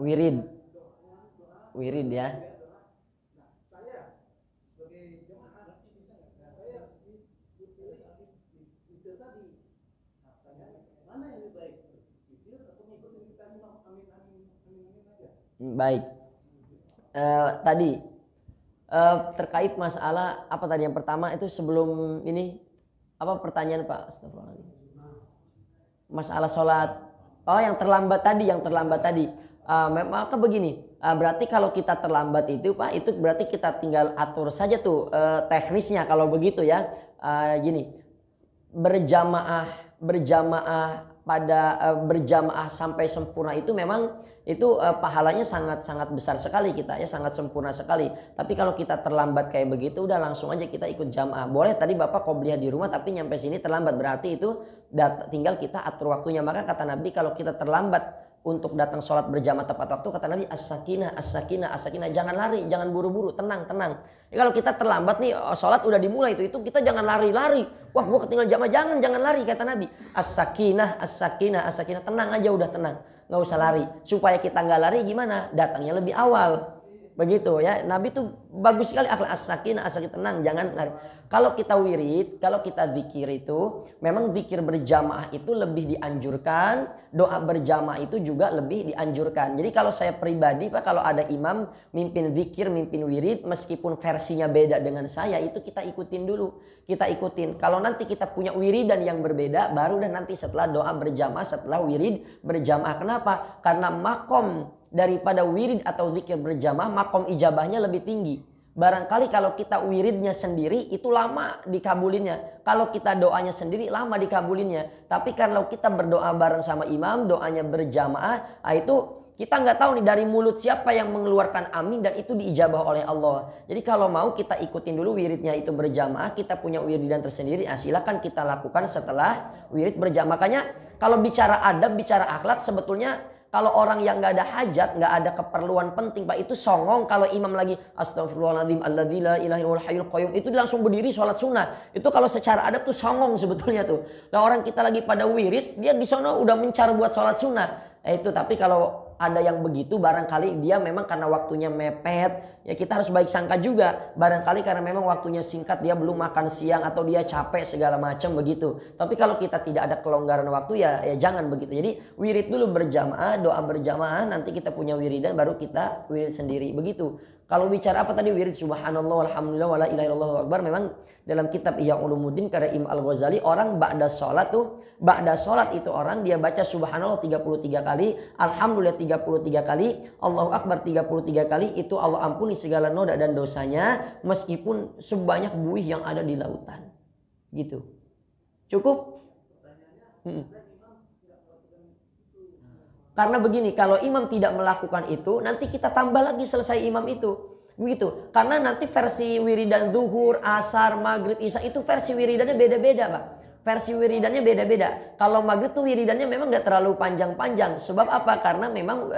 Wirid ya. Baik. Tadi terkait masalah apa tadi yang pertama itu sebelum ini apa pertanyaan Pak? Astagfirullahaladzim. Masalah sholat. Oh yang terlambat tadi. Maka begini. Berarti kalau kita terlambat itu Pak, itu berarti kita tinggal atur saja tuh teknisnya kalau begitu ya. Gini, berjamaah sampai sempurna itu memang itu pahalanya sangat besar sekali kita ya, sangat sempurna sekali. Tapi kalau kita terlambat kayak begitu udah langsung aja kita ikut jamaah. Boleh tadi Bapak qobliyah di rumah tapi nyampe sini terlambat, berarti itu tinggal kita atur waktunya. Maka kata Nabi kalau kita terlambat untuk datang sholat berjamaah tepat waktu, kata Nabi as-sakinah, jangan lari, jangan buru-buru, tenang. Ya, kalau kita terlambat nih sholat udah dimulai itu kita jangan lari. Wah gua ketinggal jamaah, jangan lari kata Nabi. As-sakinah, tenang aja, udah tenang, nggak usah lari. Supaya kita nggak lari gimana? Datangnya lebih awal. Begitu ya, Nabi tuh bagus sekali akhlak as-sakinah, tenang, jangan lari. Kalau kita wirid, kalau kita zikir itu memang zikir berjamaah itu lebih dianjurkan, doa berjamaah itu juga lebih dianjurkan. Jadi kalau saya pribadi Pak, kalau ada imam mimpin zikir, mimpin wirid, meskipun versinya beda dengan saya, itu kita ikutin dulu. Kalau nanti kita punya wiridan yang berbeda, baru dan nanti setelah doa berjamaah, setelah wirid berjamaah. Kenapa? Karena makom daripada wirid atau zikir berjamaah, makom ijabahnya lebih tinggi. Barangkali kalau kita wiridnya sendiri itu lama dikabulinnya. Kalau kita doanya sendiri lama dikabulinnya. Tapi kalau kita berdoa bareng sama imam, doanya berjamaah, itu kita nggak tahu nih dari mulut siapa yang mengeluarkan amin dan itu diijabah oleh Allah. Jadi kalau mau kita ikutin dulu wiridnya itu berjamaah, kita punya wiridan tersendiri, silakan kita lakukan setelah wirid berjamaah. Makanya kalau bicara adab, bicara akhlak sebetulnya Kalau orang yang nggak ada hajat, nggak ada keperluan penting, Pak, itu songong. Kalau imam lagi astagfirullahaladzim, alladzi la ilaha illallahul hayyul qayyum, itu dia langsung berdiri sholat sunnah. Itu kalau secara adab tuh songong sebetulnya tuh. Nah orang kita lagi pada wirid, dia di sana udah mencar buat sholat sunnah. Itu tapi kalau ada yang begitu barangkali dia memang karena waktunya mepet, ya kita harus baik sangka juga. Barangkali karena memang waktunya singkat, dia belum makan siang atau dia capek segala macam begitu. Tapi kalau kita tidak ada kelonggaran waktu ya jangan begitu. Jadi wirid dulu berjamaah, doa berjamaah, nanti kita punya wiridan baru kita wirid sendiri begitu. Kalau bicara apa tadi wirid subhanallah walhamdulillah wala ilaha illallah akbar, memang dalam kitab Ihya Ulumuddin karya Imam Al-Ghazali, orang ba'da sholat itu orang dia baca subhanallah 33 kali, alhamdulillah 33 kali, Allahu akbar 33 kali, itu Allah ampuni segala noda dan dosanya meskipun sebanyak buih yang ada di lautan. Gitu. Cukup? Karena begini, kalau imam tidak melakukan itu, nanti kita tambah lagi selesai imam itu. Begitu. Karena nanti versi wiridan zuhur, asar, maghrib, isya itu versi wiridannya beda-beda, Pak. Versi wiridannya beda-beda. Kalau maghrib tuh wiridannya memang gak terlalu panjang-panjang. Sebab apa? Karena memang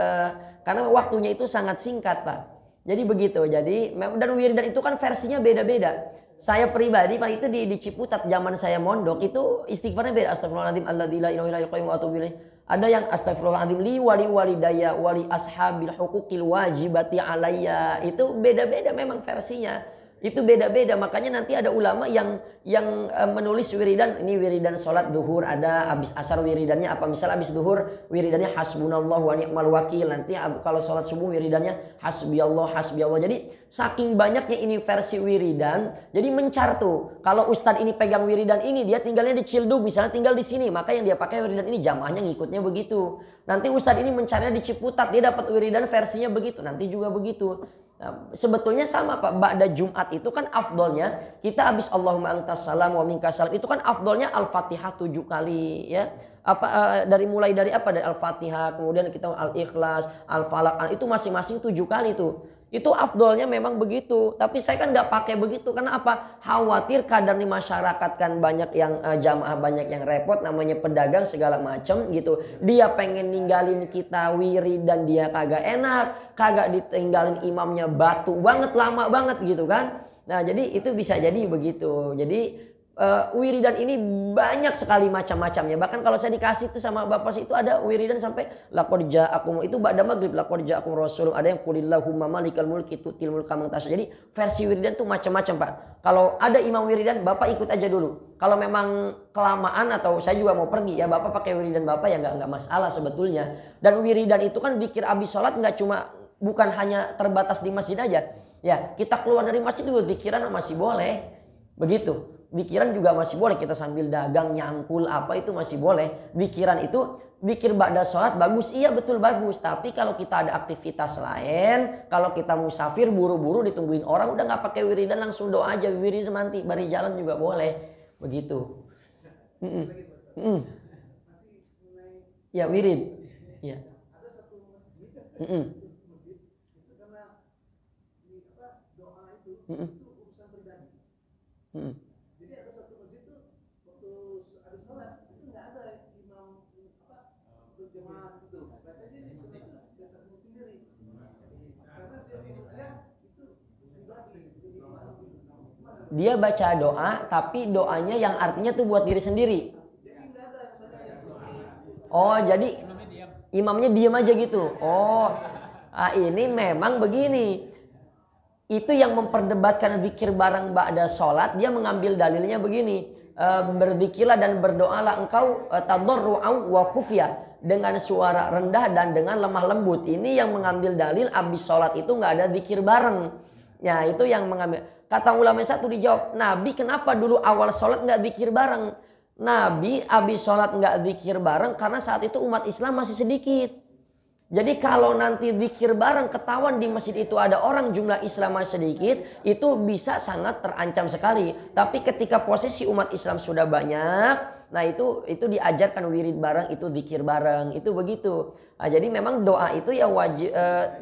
karena waktunya itu sangat singkat, Pak. Jadi begitu. Jadi dan wiridan itu kan versinya beda-beda. Saya pribadi Pak itu di Ciputat zaman saya mondok itu istighfarnya beda. Astagfirullahaladzim alladzi la ilaha illa huwa wa atubu ilaih. Ada yang astagfirullahaladzim li wali walidayya wali ashabil huquqil wajibati alayya. Itu beda-beda memang versinya. Itu beda-beda, makanya nanti ada ulama yang menulis wiridan, ini wiridan sholat duhur ada, habis asar wiridannya apa, misal habis duhur wiridannya hasbunallah wa ni'mal wakil, nanti kalau sholat subuh wiridannya hasbiyallah hasbiyallah. Jadi saking banyaknya ini versi wiridan, jadi mencar tuh. Kalau ustadz ini pegang wiridan ini, dia tinggalnya di Cildug misalnya, tinggal di sini, maka yang dia pakai wiridan ini jamaahnya ngikutnya begitu. Nanti ustadz ini mencarinya di Ciputat, dia dapat wiridan versinya begitu, nanti juga begitu. Nah, sebetulnya sama Pak, ba'da Jumat itu kan afdolnya kita habis Allahumma antas salam wa minkas salam, itu kan afdolnya Al-Fatihah 7 kali ya. Dari mulai dari apa, dari Al-Fatihah, kemudian kita Al-Ikhlas, Al-Falaq, itu masing-masing 7 kali tuh. Itu afdolnya memang begitu. Tapi saya kan nggak pakai begitu. Karena apa? Khawatir kadang di masyarakat kan banyak yang jamaah, banyak yang repot. Namanya pedagang segala macam gitu. Dia pengen ninggalin kita wirid dan dia kagak enak. Kagak ditinggalin imamnya batu banget, lama banget gitu kan. Nah jadi itu bisa jadi begitu. Jadi wiridan ini banyak sekali macam-macamnya. Bahkan kalau saya dikasih tuh sama bapak itu ada wiridan sampai laqad ja'akum, itu ba'da maghrib laqad ja'akum rasul, ada yang qulillahumma malikal mulki tutil mulka man tasya. Jadi versi wiridan tuh macam-macam Pak. Kalau ada imam wiridan bapak ikut aja dulu. Kalau memang kelamaan atau saya juga mau pergi ya bapak pakai wiridan bapak ya nggak masalah sebetulnya. Dan wiridan itu kan zikir abis sholat nggak cuma, bukan hanya terbatas di masjid aja. Ya kita keluar dari masjid juga zikiran masih boleh. Begitu. Zikiran juga masih boleh, kita sambil dagang, nyangkul apa itu masih boleh. Zikiran itu, zikir ba'da sholat bagus, iya betul bagus. Tapi kalau kita ada aktivitas lain, kalau kita musafir buru-buru ditungguin orang, udah nggak pakai wiridan, langsung doa aja, wiridan nanti bari jalan juga boleh. Begitu. Ya wirid. Ya. Dia baca doa, tapi doanya yang artinya tuh buat diri sendiri. Oh, jadi imamnya diam aja gitu. Oh, ini memang begini. Itu yang memperdebatkan zikir bareng ba'da sholat, dia mengambil dalilnya begini. Berzikirlah dan berdoalah engkau tadarru'an wa khufyah, dengan suara rendah dan dengan lemah lembut. Ini yang mengambil dalil abis sholat itu nggak ada zikir bareng. Ya itu yang mengambil. Kata ulama satu dijawab, Nabi kenapa dulu awal sholat nggak zikir bareng? Nabi abis sholat nggak zikir bareng karena saat itu umat Islam masih sedikit. Jadi kalau nanti zikir bareng ketahuan di masjid itu ada orang jumlah Islam masih sedikit, itu bisa sangat terancam sekali. Tapi ketika posisi umat Islam sudah banyak, nah itu diajarkan wirid bareng, itu zikir bareng, itu begitu. Nah, jadi memang doa itu ya wajib,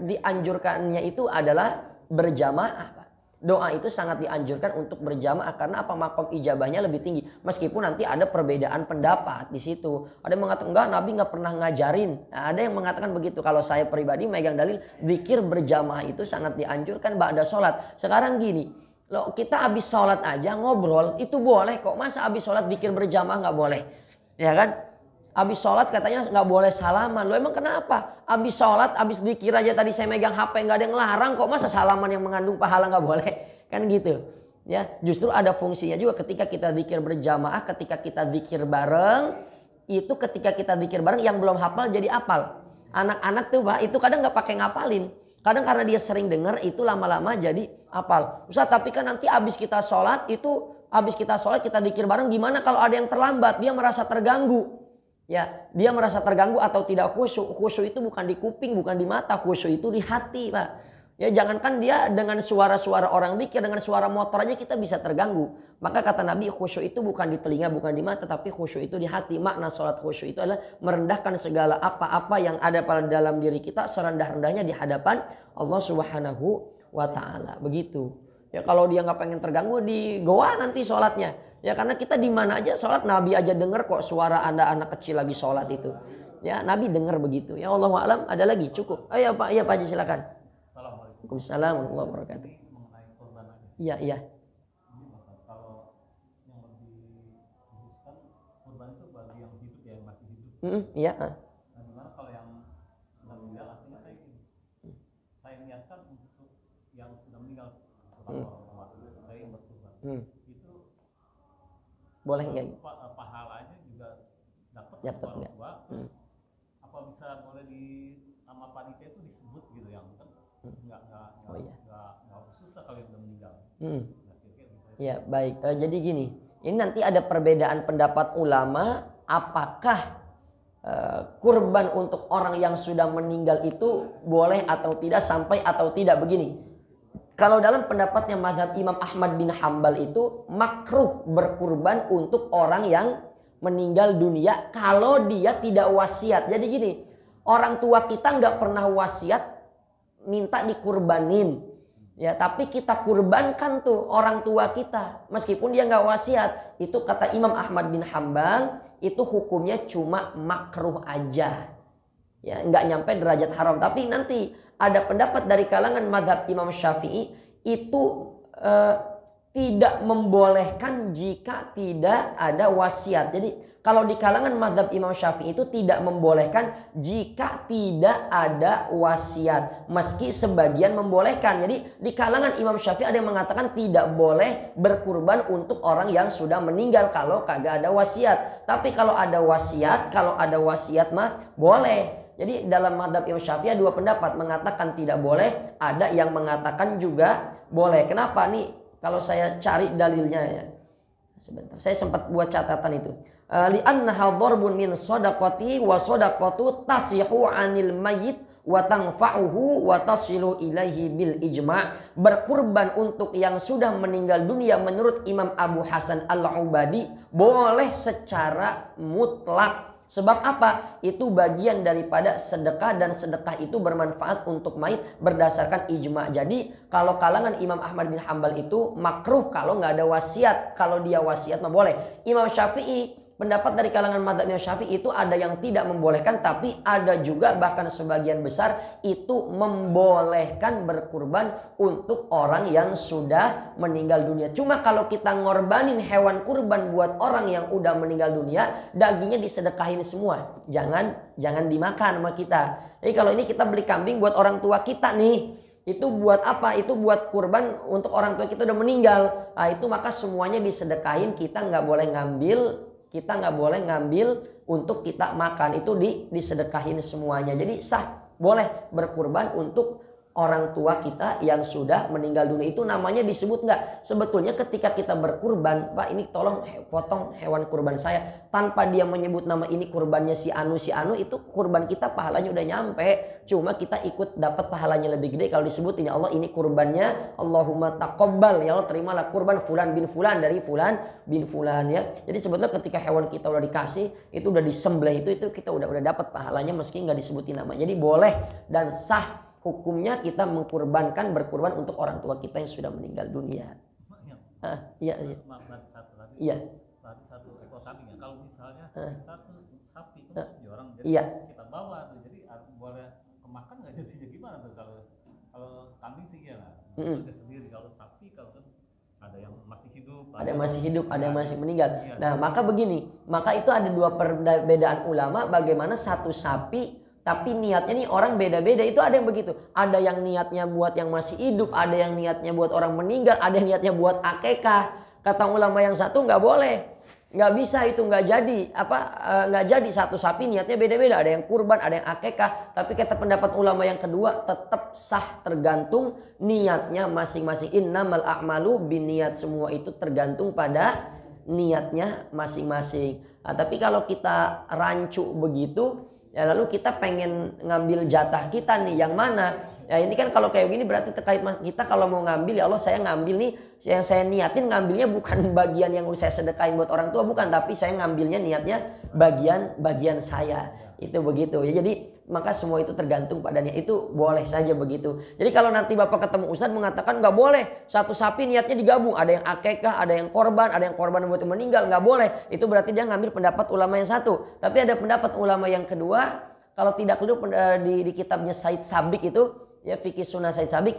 dianjurkannya itu adalah berjamaah. doa itu sangat dianjurkan untuk berjamaah karena apa? Makom ijabahnya lebih tinggi. Meskipun nanti ada perbedaan pendapat di situ. Ada yang mengatakan enggak, Nabi nggak pernah ngajarin. Nah, ada yang mengatakan begitu. Kalau saya pribadi megang dalil zikir berjamaah itu sangat dianjurkan ba'da sholat. Sekarang gini, loh kita habis sholat aja ngobrol itu boleh kok. Masa habis sholat zikir berjamaah nggak boleh? Ya kan? Habis sholat katanya nggak boleh salaman. Lo emang kenapa? Habis sholat, habis zikir aja tadi saya megang HP nggak ada yang larang kok. Masa salaman yang mengandung pahala nggak boleh? Kan gitu. Ya, justru ada fungsinya juga ketika kita zikir berjamaah, ketika kita zikir bareng, itu ketika kita zikir bareng yang belum hafal jadi hafal. Anak-anak tuh Pak, itu kadang nggak pakai ngapalin. Kadang karena dia sering dengar itu lama-lama jadi hafal. Ustaz, tapi kan nanti habis kita sholat kita zikir bareng, gimana kalau ada yang terlambat? Dia merasa terganggu. Ya, dia merasa terganggu atau tidak khusyuk. Khusyuk itu bukan di kuping, bukan di mata. Khusyuk itu di hati, Pak. Ya, jangankan dia dengan suara-suara orang zikir, dengan suara motor aja kita bisa terganggu. Maka kata Nabi, khusyuk itu bukan di telinga, bukan di mata, tapi khusyuk itu di hati. Makna sholat khusyuk itu adalah merendahkan segala apa-apa yang ada pada dalam diri kita serendah-rendahnya di hadapan Allah Subhanahu wa Ta'ala. Begitu. Ya, kalau dia nggak pengen terganggu di goa nanti sholatnya. Ya karena kita di mana aja sholat, Nabi aja dengar kok suara Anda anak kecil lagi sholat itu. Ya, Nabi dengar begitu. Ya Allah alam, ada lagi cukup. Ayo Pak, iya Pak Haji silakan. Waalaikumsalam warahmatullahi wabarakatuh. Iya, iya. Kalau yang lebih khususkan kurban itu bagi yang hidup ya, yang masih hidup. Iya. Nah, gimana kalau yang sudah meninggal? Artinya saya niatkan untuk yang sudah meninggal. Saya yang berkurban. Boleh nggak? Pahalanya juga dapat nggak? Apa bisa boleh di nama panitia itu disebut gitu yang nggak khusus kalau yang sudah meninggal. Ya baik. Jadi gini, ini nanti ada perbedaan pendapat ulama apakah kurban untuk orang yang sudah meninggal itu boleh atau tidak, sampai atau tidak. Begini. Kalau dalam pendapatnya mazhab Imam Ahmad bin Hambal itu makruh berkurban untuk orang yang meninggal dunia kalau dia tidak wasiat. Jadi gini, orang tua kita nggak pernah wasiat minta dikurbanin. Ya, tapi kita kurbankan tuh orang tua kita meskipun dia nggak wasiat. Itu kata Imam Ahmad bin Hambal itu hukumnya cuma makruh aja. Ya, nggak nyampe derajat haram. Tapi nanti ada pendapat dari kalangan mazhab Imam Syafi'i itu tidak membolehkan jika tidak ada wasiat. Jadi kalau di kalangan mazhab Imam Syafi'i itu tidak membolehkan jika tidak ada wasiat. Meski sebagian membolehkan. Jadi di kalangan Imam Syafi'i ada yang mengatakan tidak boleh berkurban untuk orang yang sudah meninggal kalau kagak ada wasiat. Tapi kalau ada wasiat mah boleh. Jadi dalam mazhab Imam Syafi'i dua pendapat, mengatakan tidak boleh, ada yang mengatakan juga boleh. Kenapa nih? Kalau saya cari dalilnya ya. Sebentar, saya sempat buat catatan itu. Li'annaha dharbun min shadaqati wa shadaqatu tasihu 'anil mayyit wa tanfa'uhu wa tasilu ilaihi bil ijma'. Berkurban untuk yang sudah meninggal dunia menurut Imam Abu Hasan Al-Ubadi boleh secara mutlak. Sebab apa? Itu bagian daripada sedekah dan sedekah itu bermanfaat untuk mayit berdasarkan ijma. Jadi kalau kalangan Imam Ahmad bin Hambal itu makruh kalau nggak ada wasiat. Kalau dia wasiat mah boleh. Imam Syafi'i, pendapat dari kalangan mazhab Imam Syafi'i itu ada yang tidak membolehkan, tapi ada juga bahkan sebagian besar itu membolehkan berkurban untuk orang yang sudah meninggal dunia. Cuma kalau kita ngorbanin hewan kurban buat orang yang udah meninggal dunia, dagingnya disedekahin semua. Jangan dimakan sama kita. Jadi kalau ini kita beli kambing buat orang tua kita nih, itu buat apa? Itu buat kurban untuk orang tua kita udah meninggal. Nah, itu maka semuanya disedekahin, kita nggak boleh ngambil untuk kita makan. Itu disedekahin semuanya. Jadi sah, boleh berkurban untuk orang tua kita yang sudah meninggal dunia. Itu namanya disebut nggak? Sebetulnya ketika kita berkurban, Pak ini tolong potong hewan kurban saya, tanpa dia menyebut nama ini kurbannya si Anu, itu kurban kita pahalanya udah nyampe. Cuma kita ikut dapat pahalanya lebih gede kalau disebutin ya Allah ini kurbannya Allahumma taqabbal, ya Allah terimalah kurban fulan bin fulan dari fulan bin fulan ya. Jadi sebetulnya ketika hewan kita udah dikasih, itu udah disembelih, itu kita udah dapat pahalanya meski nggak disebutin nama. Jadi boleh dan sah Hukumnya kita berkurban untuk orang tua kita yang sudah meninggal dunia. Iya. Maaf, berarti satu lagi. Iya. Berarti satu ekor kambing ya. Kalau misalnya kita tuh sapi itu di orang jadi Iya. kita bawa tuh, jadi boleh kemakan nggak jadi gimana tuh kalau kambing sih ya lah. Kita sendiri kalau sapi kalau kan ada yang masih hidup, Ada yang masih hidup, ada yang masih meninggal. Iya. Nah, maka begini, maka itu ada dua perbedaan ulama bagaimana satu sapi tapi niatnya nih orang beda-beda. Itu ada yang begitu. Ada yang niatnya buat yang masih hidup, ada yang niatnya buat orang meninggal, ada yang niatnya buat akekah. Kata ulama yang satu nggak boleh. Nggak bisa itu, nggak jadi. Nggak jadi, satu sapi niatnya beda-beda. Ada yang kurban, ada yang akekah. Tapi kata pendapat ulama yang kedua tetap sah, tergantung niatnya masing-masing. Innamal a'malu binniyat, semua itu tergantung pada niatnya masing-masing. Nah, tapi kalau kita rancu begitu, ya lalu kita pengen ngambil jatah kita nih yang mana? Ya ini kan kalau kayak gini berarti terkait kita kalau mau ngambil, ya Allah saya ngambil nih, yang saya niatin ngambilnya bukan bagian yang saya sedekahin buat orang tua, bukan, tapi saya ngambilnya niatnya bagian saya. Itu begitu ya. Jadi maka semua itu tergantung pada niat, itu boleh saja begitu. Jadi kalau nanti Bapak ketemu Ustadz mengatakan nggak boleh satu sapi niatnya digabung, ada yang akekah, ada yang korban buat yang meninggal, nggak boleh. Itu berarti dia ngambil pendapat ulama yang satu. Tapi ada pendapat ulama yang kedua, kalau tidak keliru di kitabnya Said Sabiq itu, ya Fikih Sunnah Said Sabiq,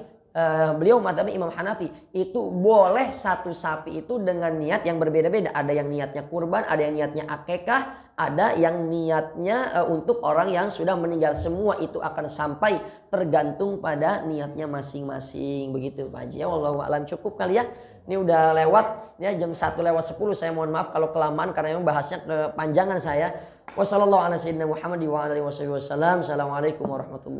beliau mazhabnya Imam Hanafi, itu boleh satu sapi itu dengan niat yang berbeda-beda. Ada yang niatnya kurban, ada yang niatnya akekah, ada yang niatnya untuk orang yang sudah meninggal. Semua itu akan sampai, tergantung pada niatnya masing-masing. Begitu Pak Haji ya, wallahu a'lam. Cukup kali ya. Ini udah lewat ya, jam 1:10. Saya mohon maaf kalau kelamaan karena memang bahasnya kepanjangan saya. Wassalamualaikum warahmatullahi wabarakatuh.